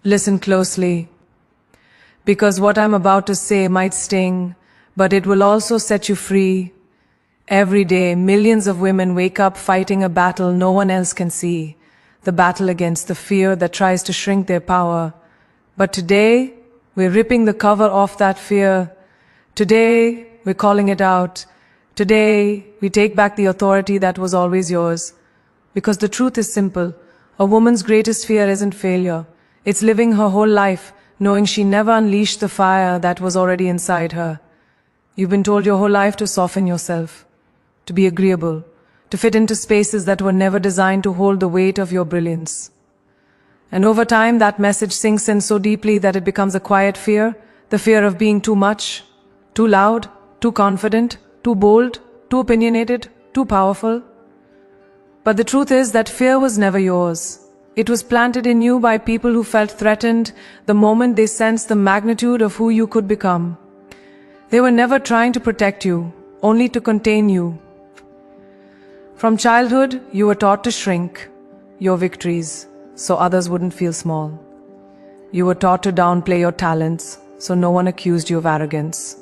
Listen closely, because what I'm about to say might sting, but it will also set you free. Every day, millions of women wake up fighting a battle no one else can see, the battle against the fear that tries to shrink their power. But today, we're ripping the cover off that fear. Today, we're calling it out. Today, we take back the authority that was always yours. Because the truth is simple. A woman's greatest fear isn't failure. It's living her whole life, knowing she never unleashed the fire that was already inside her. You've been told your whole life to soften yourself, to be agreeable, to fit into spaces that were never designed to hold the weight of your brilliance. And over time, that message sinks in so deeply that it becomes a quiet fear, the fear of being too much, too loud, too confident, too bold, too opinionated, too powerful. But the truth is that fear was never yours. It was planted in you by people who felt threatened the moment they sensed the magnitude of who you could become. They were never trying to protect you, only to contain you. From childhood, you were taught to shrink your victories so others wouldn't feel small. You were taught to downplay your talents so no one accused you of arrogance.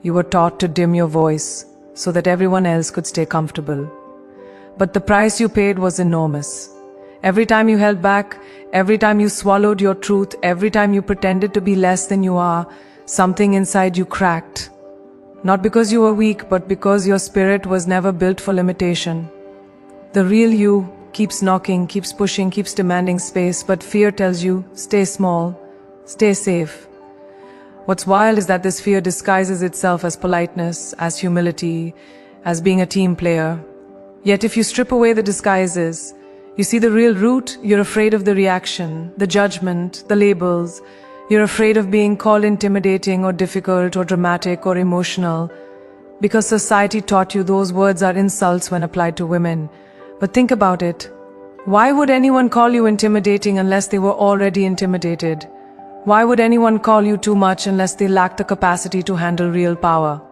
You were taught to dim your voice so that everyone else could stay comfortable. But the price you paid was enormous. Every time you held back, every time you swallowed your truth, every time you pretended to be less than you are, something inside you cracked. Not because you were weak, but because your spirit was never built for limitation. The real you keeps knocking, keeps pushing, keeps demanding space, but fear tells you, stay small, stay safe. What's wild is that this fear disguises itself as politeness, as humility, as being a team player. Yet if you strip away the disguises, you see the real root. You're afraid of the reaction, the judgment, the labels. You're afraid of being called intimidating or difficult or dramatic or emotional, because society taught you those words are insults when applied to women. But think about it. Why would anyone call you intimidating unless they were already intimidated? Why would anyone call you too much unless they lacked the capacity to handle real power?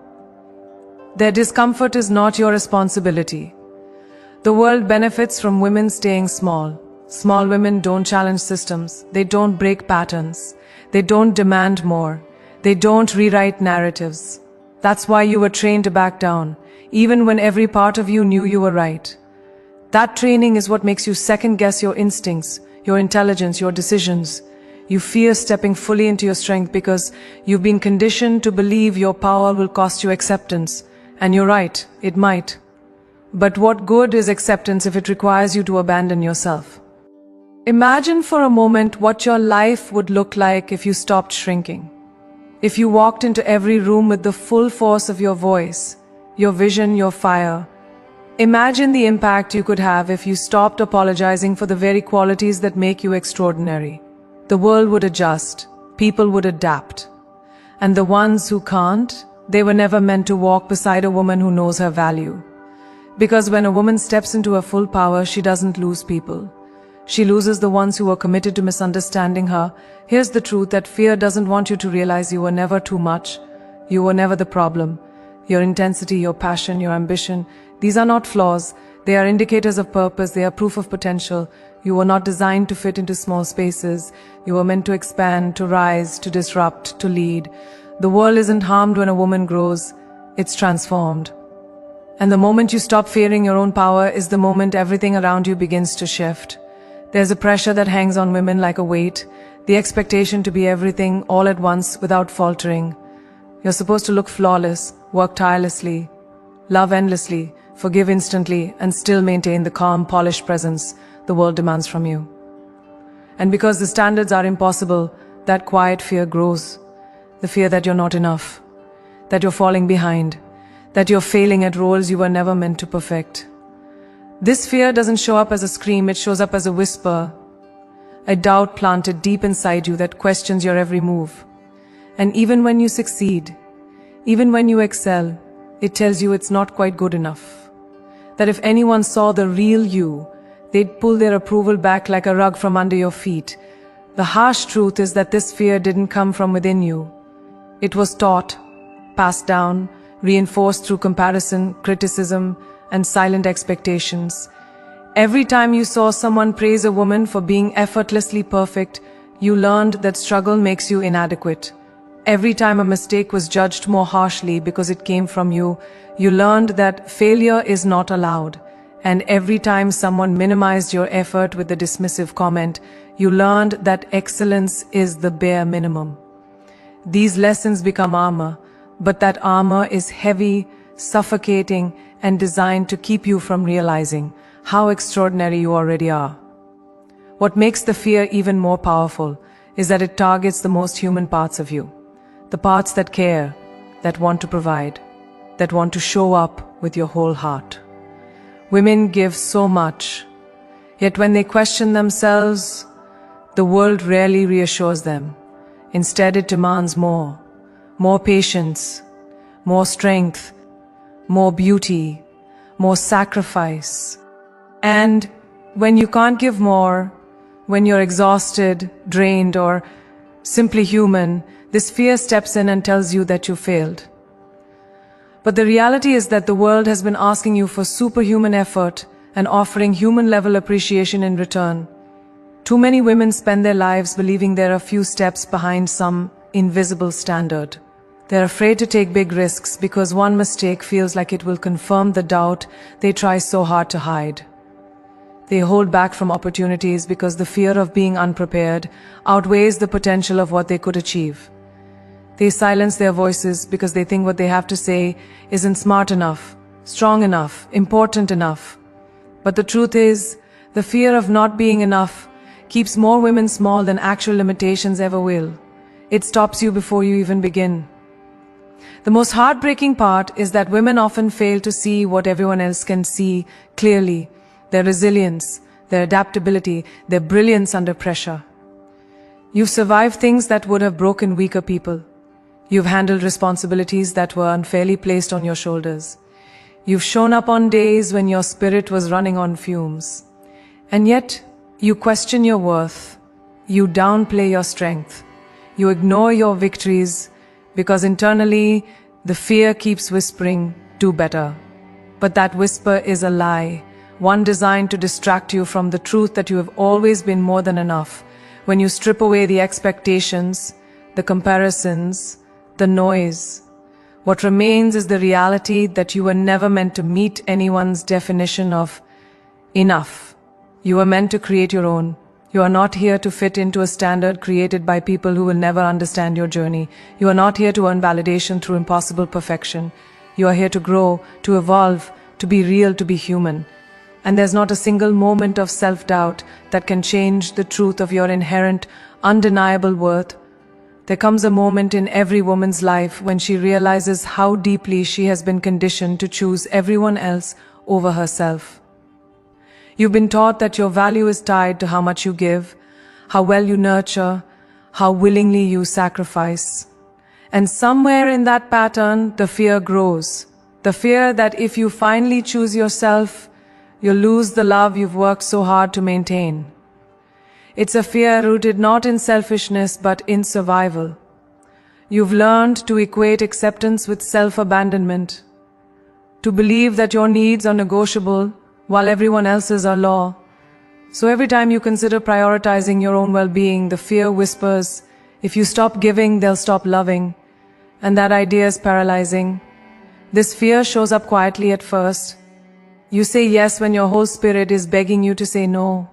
Their discomfort is not your responsibility. The world benefits from women staying small. Small women don't challenge systems. They don't break patterns. They don't demand more. They don't rewrite narratives. That's why you were trained to back down, even when every part of you knew you were right. That training is what makes you second-guess your instincts, your intelligence, your decisions. You fear stepping fully into your strength because you've been conditioned to believe your power will cost you acceptance. And you're right, it might. But what good is acceptance if it requires you to abandon yourself? Imagine for a moment what your life would look like if you stopped shrinking. If you walked into every room with the full force of your voice, your vision, your fire. Imagine the impact you could have if you stopped apologizing for the very qualities that make you extraordinary. The world would adjust, people would adapt. And the ones who can't, they were never meant to walk beside a woman who knows her value. Because when a woman steps into her full power, she doesn't lose people. She loses the ones who are committed to misunderstanding her. Here's the truth, that fear doesn't want you to realize you were never too much. You were never the problem. Your intensity, your passion, your ambition, these are not flaws. They are indicators of purpose. They are proof of potential. You were not designed to fit into small spaces. You were meant to expand, to rise, to disrupt, to lead. The world isn't harmed when a woman grows. It's transformed. And the moment you stop fearing your own power is the moment everything around you begins to shift. There's a pressure that hangs on women like a weight, the expectation to be everything all at once without faltering. You're supposed to look flawless, work tirelessly, love endlessly, forgive instantly, and still maintain the calm, polished presence the world demands from you. And because the standards are impossible, that quiet fear grows. The fear that you're not enough, that you're falling behind, that you're failing at roles you were never meant to perfect. This fear doesn't show up as a scream, it shows up as a whisper, a doubt planted deep inside you that questions your every move. And even when you succeed, even when you excel, it tells you it's not quite good enough. That if anyone saw the real you, they'd pull their approval back like a rug from under your feet. The harsh truth is that this fear didn't come from within you. It was taught, passed down, reinforced through comparison, criticism, and silent expectations. Every time you saw someone praise a woman for being effortlessly perfect, You learned that struggle makes you inadequate. Every time a mistake was judged more harshly because it came from you, you learned that failure is not allowed. And every time someone minimized your effort with a dismissive comment, you learned that excellence is the bare minimum. These lessons become armor, but that armor is heavy, suffocating, and designed to keep you from realizing how extraordinary you already are. What makes the fear even more powerful is that it targets the most human parts of you. The parts that care, that want to provide, that want to show up with your whole heart. Women give so much, yet when they question themselves, the world rarely reassures them. Instead, it demands more patience, more strength, more beauty, more sacrifice. And when you can't give more, when you're exhausted, drained, or simply human, this fear steps in and tells you that you failed. But the reality is that the world has been asking you for superhuman effort and offering human-level appreciation in return. Too many women spend their lives believing they're a few steps behind some invisible standard. They're afraid to take big risks because one mistake feels like it will confirm the doubt they try so hard to hide. They hold back from opportunities because the fear of being unprepared outweighs the potential of what they could achieve. They silence their voices because they think what they have to say isn't smart enough, strong enough, important enough. But the truth is, the fear of not being enough keeps more women small than actual limitations ever will. It stops you before you even begin. The most heartbreaking part is that women often fail to see what everyone else can see clearly: their resilience, their adaptability, their brilliance under pressure. You've survived things that would have broken weaker people. You've handled responsibilities that were unfairly placed on your shoulders. You've shown up on days when your spirit was running on fumes. And yet, you question your worth. You downplay your strength. You ignore your victories because internally, the fear keeps whispering, "Do better." But that whisper is a lie, one designed to distract you from the truth that you have always been more than enough. When you strip away the expectations, the comparisons, the noise, what remains is the reality that you were never meant to meet anyone's definition of enough. You were meant to create your own. You are not here to fit into a standard created by people who will never understand your journey. You are not here to earn validation through impossible perfection. You are here to grow, to evolve, to be real, to be human. And there's not a single moment of self-doubt that can change the truth of your inherent, undeniable worth. There comes a moment in every woman's life when she realizes how deeply she has been conditioned to choose everyone else over herself. You've been taught that your value is tied to how much you give, how well you nurture, how willingly you sacrifice. And somewhere in that pattern, the fear grows. The fear that if you finally choose yourself, you'll lose the love you've worked so hard to maintain. It's a fear rooted not in selfishness but in survival. You've learned to equate acceptance with self-abandonment, to believe that your needs are negotiable while everyone else's are law. So every time you consider prioritizing your own well-being, the fear whispers, if you stop giving, they'll stop loving. And that idea is paralyzing. This fear shows up quietly at first. You say yes when your whole spirit is begging you to say no.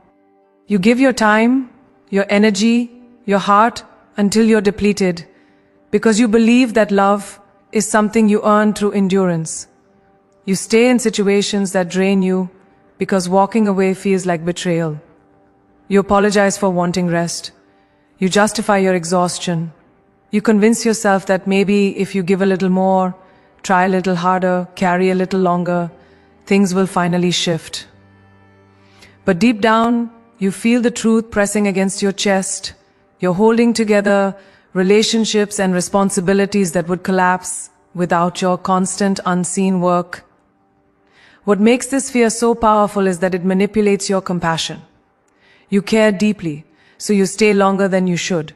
You give your time, your energy, your heart until you're depleted, because you believe that love is something you earn through endurance. You stay in situations that drain you because walking away feels like betrayal. You apologize for wanting rest. You justify your exhaustion. You convince yourself that maybe if you give a little more, try a little harder, carry a little longer, things will finally shift. But deep down, you feel the truth pressing against your chest. You're holding together relationships and responsibilities that would collapse without your constant unseen work. What makes this fear so powerful is that it manipulates your compassion. You care deeply, so you stay longer than you should.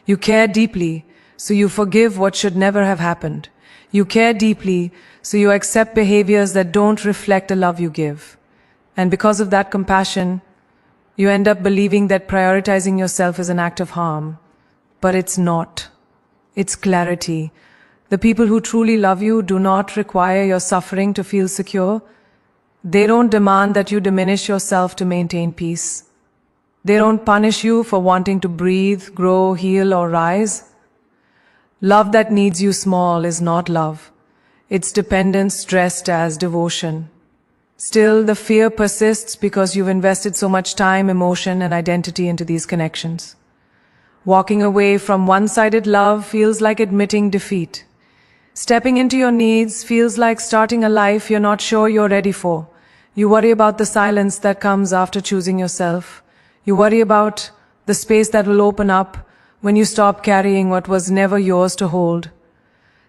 You care deeply, so you forgive what should never have happened. You care deeply, so you accept behaviors that don't reflect the love you give. And because of that compassion, You end up believing that prioritizing yourself is an act of harm. But it's not. It's clarity. The people who truly love you do not require your suffering to feel secure. They don't demand that you diminish yourself to maintain peace. They don't punish you for wanting to breathe, grow, heal, or rise. Love that needs you small is not love. It's dependence dressed as devotion. Still, the fear persists because you've invested so much time, emotion, and identity into these connections. Walking away from one-sided love feels like admitting defeat. Stepping into your needs feels like starting a life you're not sure you're ready for. You worry about the silence that comes after choosing yourself. You worry about the space that will open up when you stop carrying what was never yours to hold.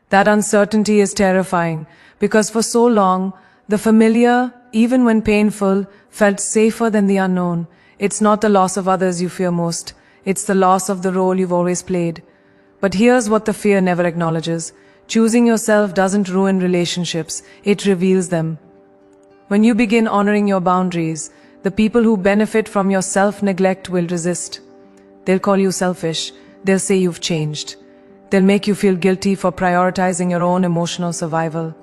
That uncertainty is terrifying because for so long, the familiar, even when painful, felt safer than the unknown. It's not the loss of others you fear most. It's the loss of the role you've always played. But here's what the fear never acknowledges. Choosing yourself doesn't ruin relationships. It reveals them. When you begin honoring your boundaries, the people who benefit from your self-neglect will resist. They'll call you selfish. They'll say you've changed. They'll make you feel guilty for prioritizing your own emotional survival.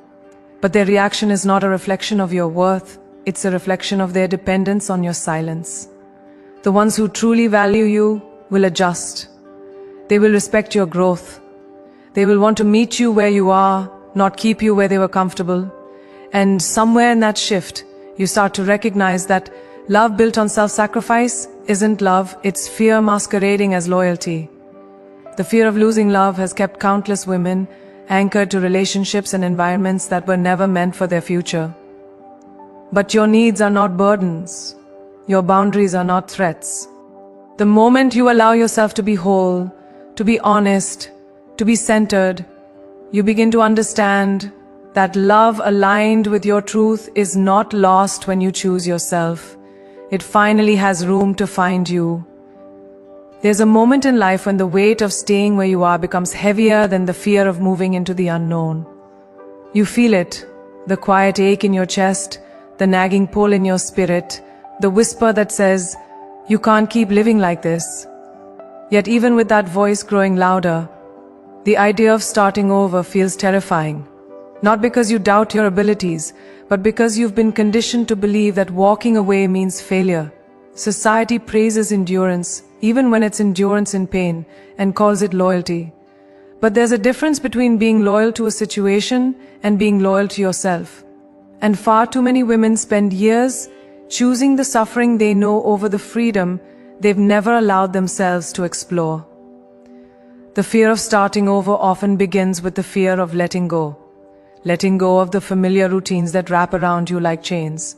But their reaction is not a reflection of your worth. It's a reflection of their dependence on your silence. The ones who truly value you will adjust. They will respect your growth. They will want to meet you where you are, not keep you where they were comfortable. And somewhere in that shift, you start to recognize that love built on self-sacrifice isn't love, it's fear masquerading as loyalty. The fear of losing love has kept countless women anchored to relationships and environments that were never meant for their future. But your needs are not burdens. Your boundaries are not threats. The moment you allow yourself to be whole, to be honest, to be centered, you begin to understand that love aligned with your truth is not lost when you choose yourself. It finally has room to find you. There's a moment in life when the weight of staying where you are becomes heavier than the fear of moving into the unknown. You feel it, the quiet ache in your chest, the nagging pull in your spirit, the whisper that says, you can't keep living like this. Yet even with that voice growing louder, the idea of starting over feels terrifying. Not because you doubt your abilities, but because you've been conditioned to believe that walking away means failure. Society praises endurance, even when it's endurance in pain, and calls it loyalty. But there's a difference between being loyal to a situation and being loyal to yourself. And far too many women spend years choosing the suffering they know over the freedom they've never allowed themselves to explore. The fear of starting over often begins with the fear of letting go. Letting go of the familiar routines that wrap around you like chains.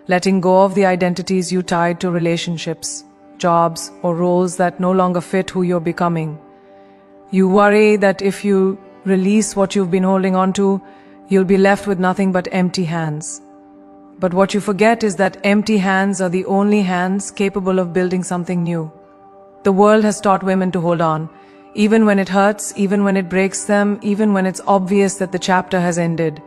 Letting go of the identities you tied to relationships, jobs, or roles that no longer fit who you're becoming. You worry that if you release what you've been holding on to, you'll be left with nothing but empty hands. But what you forget is that empty hands are the only hands capable of building something new. The world has taught women to hold on, even when it hurts, even when it breaks them, even when it's obvious that the chapter has ended.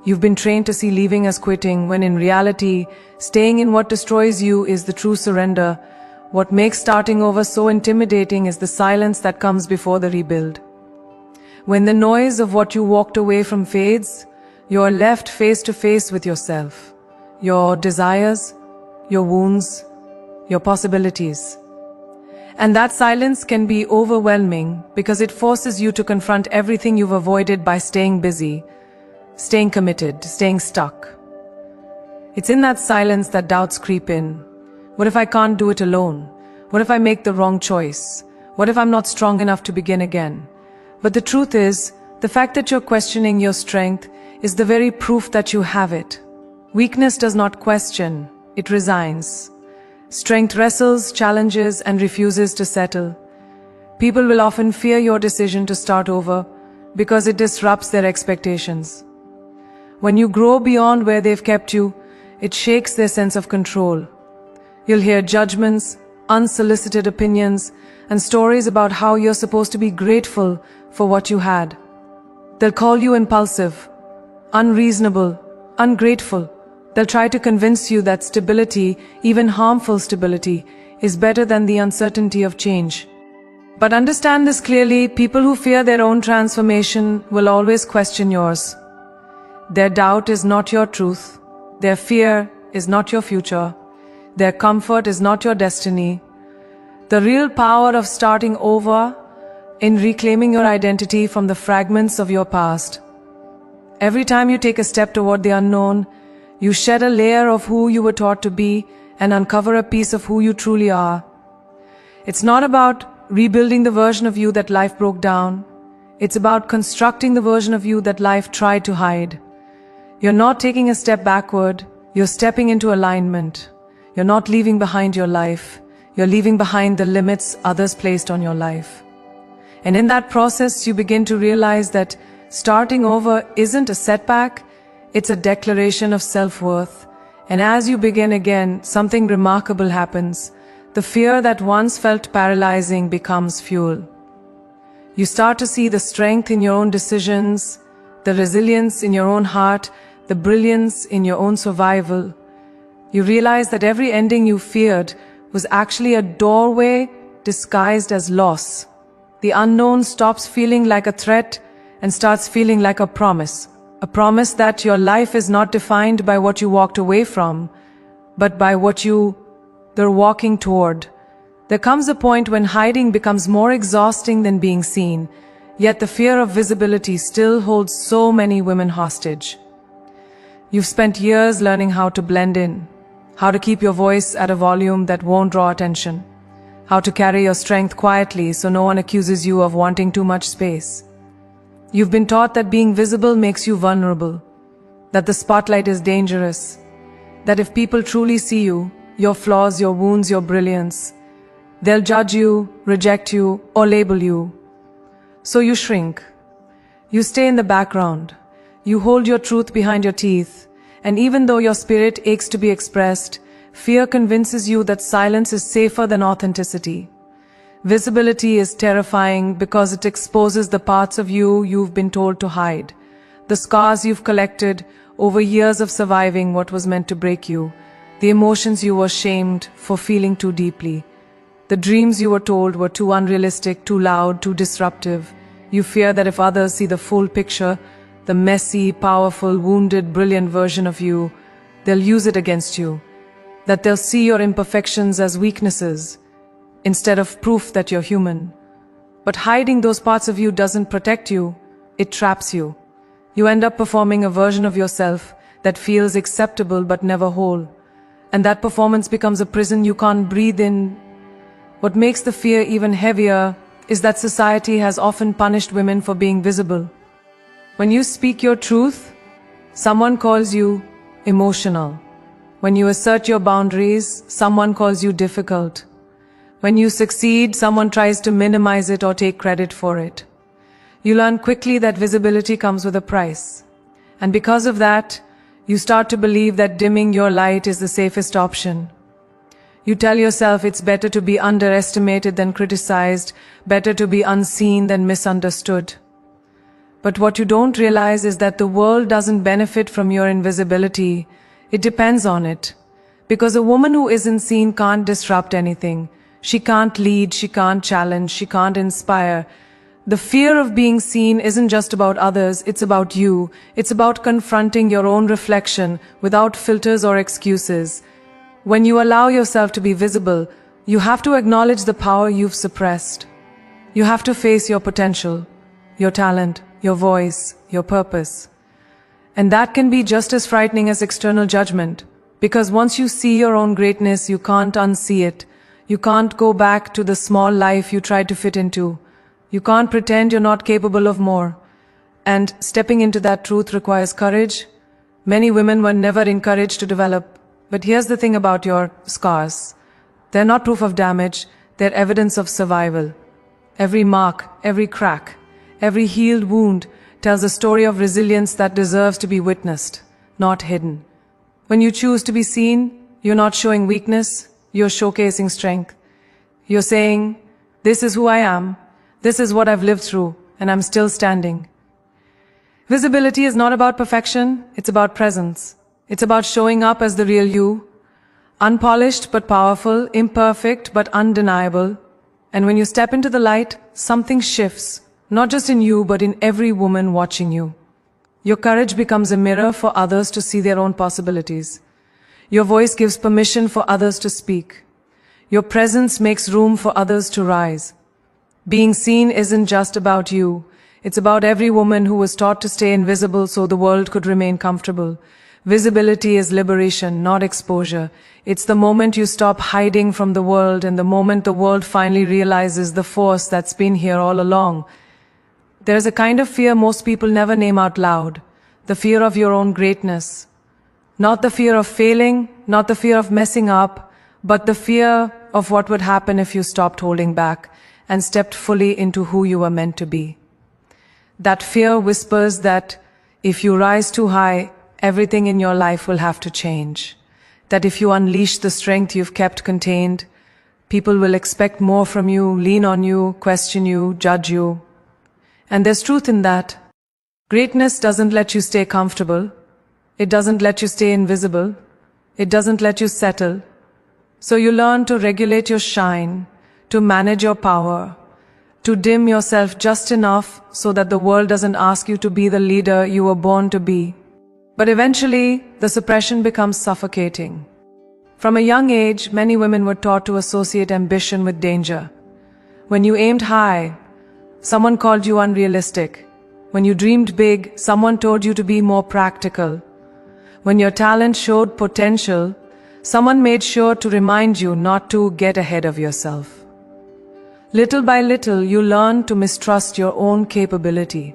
You've been trained to see leaving as quitting, when in reality, staying in what destroys you is the true surrender. What makes starting over so intimidating is the silence that comes before the rebuild. When the noise of what you walked away from fades, you're left face to face with yourself, your desires, your wounds, your possibilities. And that silence can be overwhelming because it forces you to confront everything you've avoided by staying busy, staying committed, staying stuck. It's in that silence that doubts creep in. What if I can't do it alone? What if I make the wrong choice? What if I'm not strong enough to begin again? But the truth is, the fact that you're questioning your strength is the very proof that you have it. Weakness does not question, it resigns. Strength wrestles, challenges, and refuses to settle. People will often fear your decision to start over because it disrupts their expectations. When you grow beyond where they've kept you, it shakes their sense of control. You'll hear judgments, unsolicited opinions, and stories about how you're supposed to be grateful for what you had. They'll call you impulsive, unreasonable, ungrateful, They'll try to convince you that stability, even harmful stability, is better than the uncertainty of change. But understand this clearly, people who fear their own transformation will always question yours. Their doubt is not your truth. Their fear is not your future. Their comfort is not your destiny. The real power of starting over in reclaiming your identity from the fragments of your past. Every time you take a step toward the unknown, you shed a layer of who you were taught to be and uncover a piece of who you truly are. It's not about rebuilding the version of you that life broke down. It's about constructing the version of you that life tried to hide. You're not taking a step backward, you're stepping into alignment. You're not leaving behind your life, you're leaving behind the limits others placed on your life. And in that process, you begin to realize that starting over isn't a setback, it's a declaration of self-worth. And as you begin again, something remarkable happens. The fear that once felt paralyzing becomes fuel. You start to see the strength in your own decisions, the resilience in your own heart, the brilliance in your own survival. You realize that every ending you feared was actually a doorway disguised as loss. The unknown stops feeling like a threat and starts feeling like a promise. A promise that your life is not defined by what you walked away from, but by what you're walking toward. There comes a point when hiding becomes more exhausting than being seen, yet the fear of visibility still holds so many women hostage. You've spent years learning how to blend in, how to keep your voice at a volume that won't draw attention, how to carry your strength quietly so no one accuses you of wanting too much space. You've been taught that being visible makes you vulnerable, that the spotlight is dangerous, that if people truly see you, your flaws, your wounds, your brilliance, they'll judge you, reject you, or label you. So you shrink. You stay in the background. You hold your truth behind your teeth, and even though your spirit aches to be expressed, fear convinces you that silence is safer than authenticity. Visibility is terrifying because it exposes the parts of you you've been told to hide, the scars you've collected over years of surviving what was meant to break you, the emotions you were shamed for feeling too deeply, the dreams you were told were too unrealistic, too loud, too disruptive. You fear that if others see the full picture, the messy, powerful, wounded, brilliant version of you, they'll use it against you, that they'll see your imperfections as weaknesses, instead of proof that you're human. But hiding those parts of you doesn't protect you, it traps you. You end up performing a version of yourself that feels acceptable but never whole. And that performance becomes a prison you can't breathe in. What makes the fear even heavier is that society has often punished women for being visible. When you speak your truth, someone calls you emotional. When you assert your boundaries, someone calls you difficult. When you succeed, someone tries to minimize it or take credit for it. You learn quickly that visibility comes with a price. And because of that, you start to believe that dimming your light is the safest option. You tell yourself it's better to be underestimated than criticized, better to be unseen than misunderstood. But what you don't realize is that the world doesn't benefit from your invisibility. It depends on it. Because a woman who isn't seen can't disrupt anything. She can't lead, she can't challenge, she can't inspire. The fear of being seen isn't just about others, it's about you. It's about confronting your own reflection without filters or excuses. When you allow yourself to be visible, you have to acknowledge the power you've suppressed. You have to face your potential, your talent, your voice, your purpose. And that can be just as frightening as external judgment, because once you see your own greatness, you can't unsee it. You can't go back to the small life you tried to fit into. You can't pretend you're not capable of more. And stepping into that truth requires courage. Many women were never encouraged to develop. But here's the thing about your scars. They're not proof of damage, they're evidence of survival. Every mark, every crack, every healed wound tells a story of resilience that deserves to be witnessed, not hidden. When you choose to be seen, you're not showing weakness, you're showcasing strength. You're saying, this is who I am, this is what I've lived through, and I'm still standing. Visibility is not about perfection, it's about presence. It's about showing up as the real you, unpolished but powerful, imperfect but undeniable. And when you step into the light, something shifts, not just in you but in every woman watching you. Your courage becomes a mirror for others to see their own possibilities. Your voice gives permission for others to speak. Your presence makes room for others to rise. Being seen isn't just about you. It's about every woman who was taught to stay invisible so the world could remain comfortable. Visibility is liberation, not exposure. It's the moment you stop hiding from the world and the moment the world finally realizes the force that's been here all along. There's a kind of fear most people never name out loud. The fear of your own greatness. Not the fear of failing, not the fear of messing up, but the fear of what would happen if you stopped holding back and stepped fully into who you were meant to be. That fear whispers that if you rise too high, everything in your life will have to change. That if you unleash the strength you've kept contained, people will expect more from you, lean on you, question you, judge you. And there's truth in that. Greatness doesn't let you stay comfortable. It doesn't let you stay invisible. It doesn't let you settle. So you learn to regulate your shine, to manage your power, to dim yourself just enough so that the world doesn't ask you to be the leader you were born to be. But eventually, the suppression becomes suffocating. From a young age, many women were taught to associate ambition with danger. When you aimed high, someone called you unrealistic. When you dreamed big, someone told you to be more practical. When your talent showed potential, someone made sure to remind you not to get ahead of yourself. Little by little, you learned to mistrust your own capability.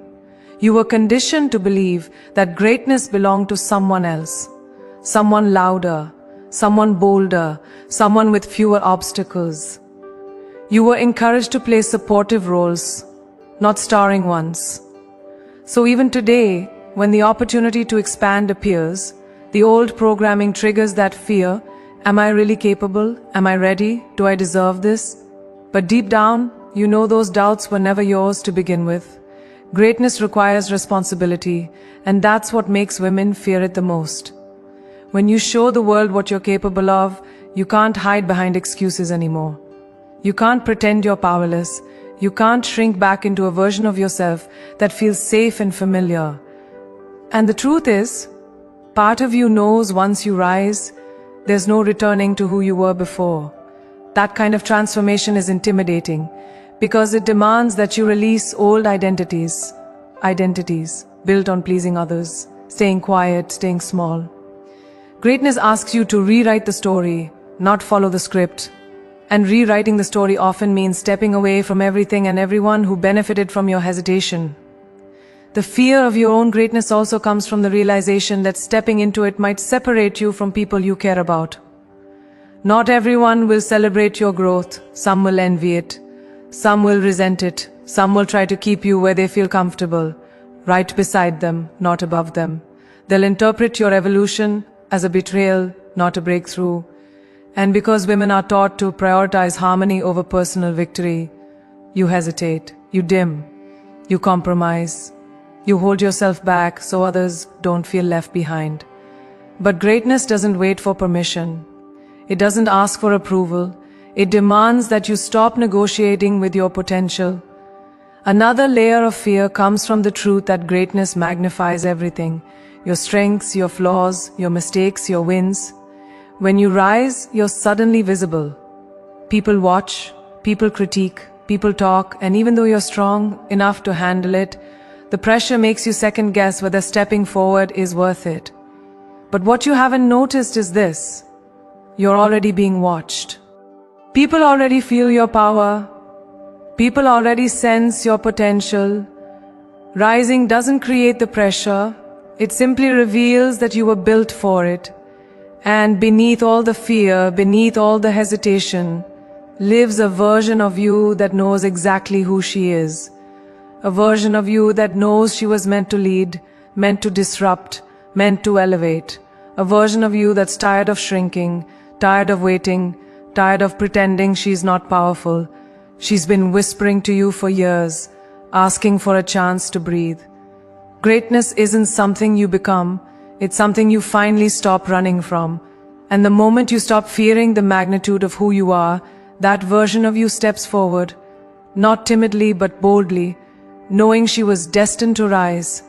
You were conditioned to believe that greatness belonged to someone else, someone louder, someone bolder, someone with fewer obstacles. You were encouraged to play supportive roles, not starring ones. So even today, when the opportunity to expand appears, the old programming triggers that fear. Am I really capable? Am I ready? Do I deserve this? But deep down, you know those doubts were never yours to begin with. Greatness requires responsibility, and that's what makes women fear it the most. When you show the world what you're capable of, you can't hide behind excuses anymore. You can't pretend you're powerless. You can't shrink back into a version of yourself that feels safe and familiar. And the truth is, part of you knows once you rise, there's no returning to who you were before. That kind of transformation is intimidating, because it demands that you release old identities built on pleasing others, staying quiet, staying small. Greatness asks you to rewrite the story, not follow the script. And rewriting the story often means stepping away from everything and everyone who benefited from your hesitation. The fear of your own greatness also comes from the realization that stepping into it might separate you from people you care about. Not everyone will celebrate your growth. Some will envy it. Some will resent it. Some will try to keep you where they feel comfortable, right beside them, not above them. They'll interpret your evolution as a betrayal, not a breakthrough. And because women are taught to prioritize harmony over personal victory, you hesitate, you dim, you compromise, you hold yourself back so others don't feel left behind. But greatness doesn't wait for permission. It doesn't ask for approval. It demands that you stop negotiating with your potential. Another layer of fear comes from the truth that greatness magnifies everything. Your strengths, your flaws, your mistakes, your wins. When you rise, you're suddenly visible. People watch, people critique, people talk, and even though you're strong enough to handle it, the pressure makes you second guess whether stepping forward is worth it. But what you haven't noticed is this: you're already being watched. People already feel your power. People already sense your potential. Rising doesn't create the pressure. It simply reveals that you were built for it. And beneath all the fear, beneath all the hesitation, lives a version of you that knows exactly who she is. A version of you that knows she was meant to lead, meant to disrupt, meant to elevate. A version of you that's tired of shrinking, tired of waiting, tired of pretending she's not powerful. She's been whispering to you for years, asking for a chance to breathe. Greatness isn't something you become, It's something you finally stop running from. And the moment you stop fearing the magnitude of who you are, that version of you steps forward, not timidly but boldly, knowing she was destined to rise.